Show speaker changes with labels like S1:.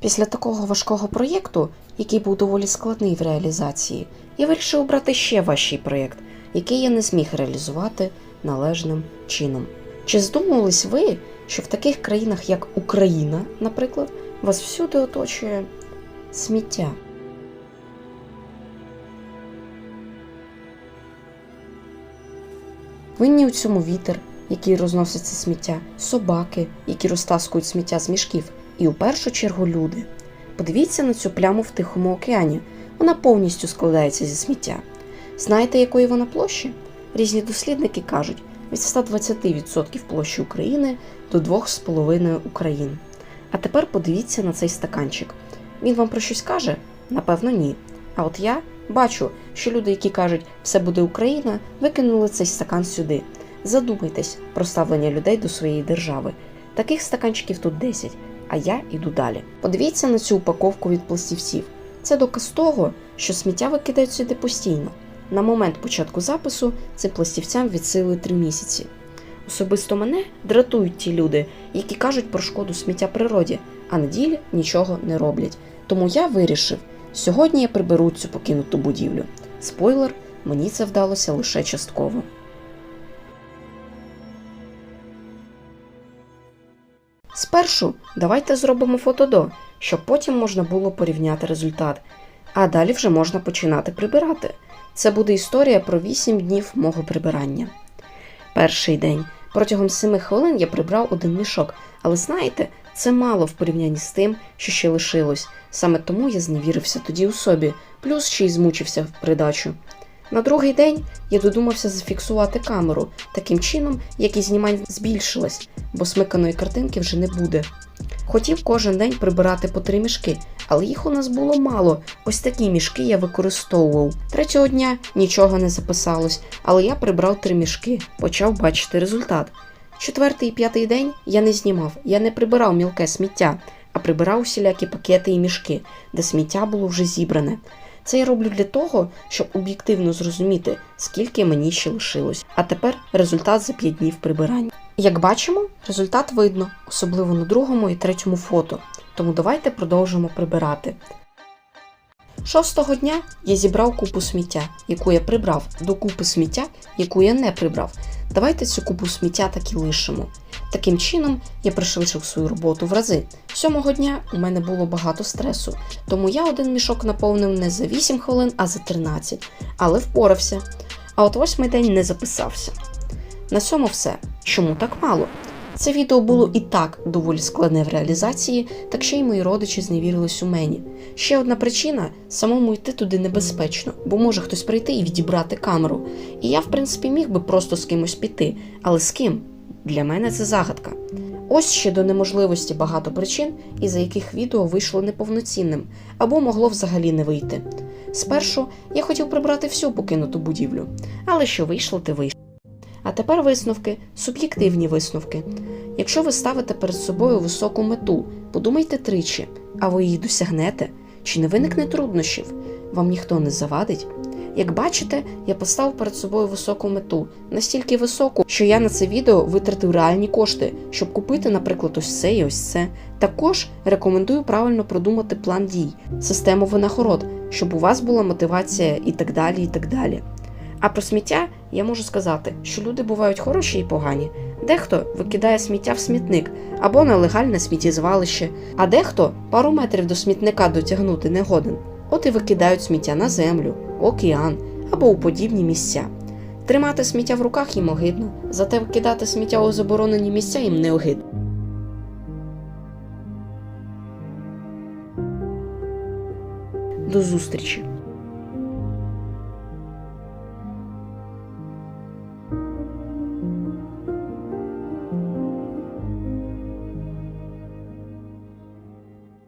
S1: Після такого важкого проєкту, який був доволі складний в реалізації, я вирішив обрати ще важчий проєкт, який я не зміг реалізувати належним чином. Чи здумувались ви, що в таких країнах, як Україна, наприклад, вас всюди оточує сміття? Винні у цьому вітер, який розносить це сміття, собаки, які розтаскують сміття з мішків, і у першу чергу люди. Подивіться на цю пляму в Тихому океані. Вона повністю складається зі сміття. Знаєте, якої вона площі? Різні дослідники кажуть, від 120% площі України до 2,5 Україн. А тепер подивіться на цей стаканчик. Він вам про щось каже? Напевно, ні. А от я бачу, що люди, які кажуть «все буде Україна», викинули цей стакан сюди. Задумайтесь про ставлення людей до своєї держави. Таких стаканчиків тут 10, а я йду далі. Подивіться на цю упаковку від пластівців. Це доказ того, що сміття викидають сюди постійно. На момент початку запису цим пластівцям від сили 3 місяці. Особисто мене дратують ті люди, які кажуть про шкоду сміття природі, а на ділі нічого не роблять. Тому я вирішив, сьогодні я приберу цю покинуту будівлю. Спойлер, мені це вдалося лише частково. Спершу давайте зробимо фото до, щоб потім можна було порівняти результат. А далі вже можна починати прибирати. Це буде історія про 8 днів мого прибирання. Перший день. Протягом 7 хвилин я прибрав 1 мішок. Але знаєте, це мало в порівнянні з тим, що ще лишилось. Саме тому я зневірився тоді у собі, плюс ще й змучився в придачу. На другий день я додумався зафіксувати камеру, таким чином, як і знімань збільшилась, бо смиканої картинки вже не буде. Хотів кожен день прибирати по 3 мішки, але їх у нас було мало, ось такі мішки я використовував. Третього дня нічого не записалось, але я прибрав 3 мішки, почав бачити результат. 4-й і 5-й день я не знімав, я не прибирав мілке сміття, а прибирав усілякі пакети і мішки, де сміття було вже зібране. Це я роблю для того, щоб об'єктивно зрозуміти, скільки мені ще лишилось. А тепер результат за 5 днів прибирання. Як бачимо, результат видно, особливо на 2-му і 3-му фото. Тому давайте продовжимо прибирати. 6-го дня я зібрав купу сміття, яку я прибрав, до купи сміття, яку я не прибрав. Давайте цю купу сміття так і лишимо. Таким чином, я пришвидшив свою роботу в рази. 7-го дня у мене було багато стресу, тому я 1 мішок наповнив не за 8 хвилин, а за 13. Але впорався. А от 8-й день не записався. На цьому все. Чому так мало? Це відео було і так доволі складне в реалізації, так ще й мої родичі зневірились у мені. Ще одна причина – самому йти туди небезпечно, бо може хтось прийти і відібрати камеру. І я, в принципі, міг би просто з кимось піти. Але з ким? Для мене це загадка. Ось ще до неможливості багато причин, із-за яких відео вийшло неповноцінним, або могло взагалі не вийти. Спершу я хотів прибрати всю покинуту будівлю, але що вийшло, те вийшло. А тепер висновки, суб'єктивні висновки. Якщо ви ставите перед собою високу мету, подумайте тричі, а ви її досягнете? Чи не виникне труднощів? Вам ніхто не завадить? Як бачите, я поставив перед собою високу мету, настільки високу, що я на це відео витратив реальні кошти, щоб купити, наприклад, ось це і ось це. Також рекомендую правильно продумати план дій, систему винагород, щоб у вас була мотивація і так далі, і так далі. А про сміття я можу сказати, що люди бувають хороші і погані. Дехто викидає сміття в смітник або на легальне сміттєзвалище, а дехто пару метрів до смітника дотягнути не годен. От і викидають сміття на землю, океан або у подібні місця. Тримати сміття в руках їм огидно, зате викидати сміття у заборонені місця їм не огидно. До зустрічі!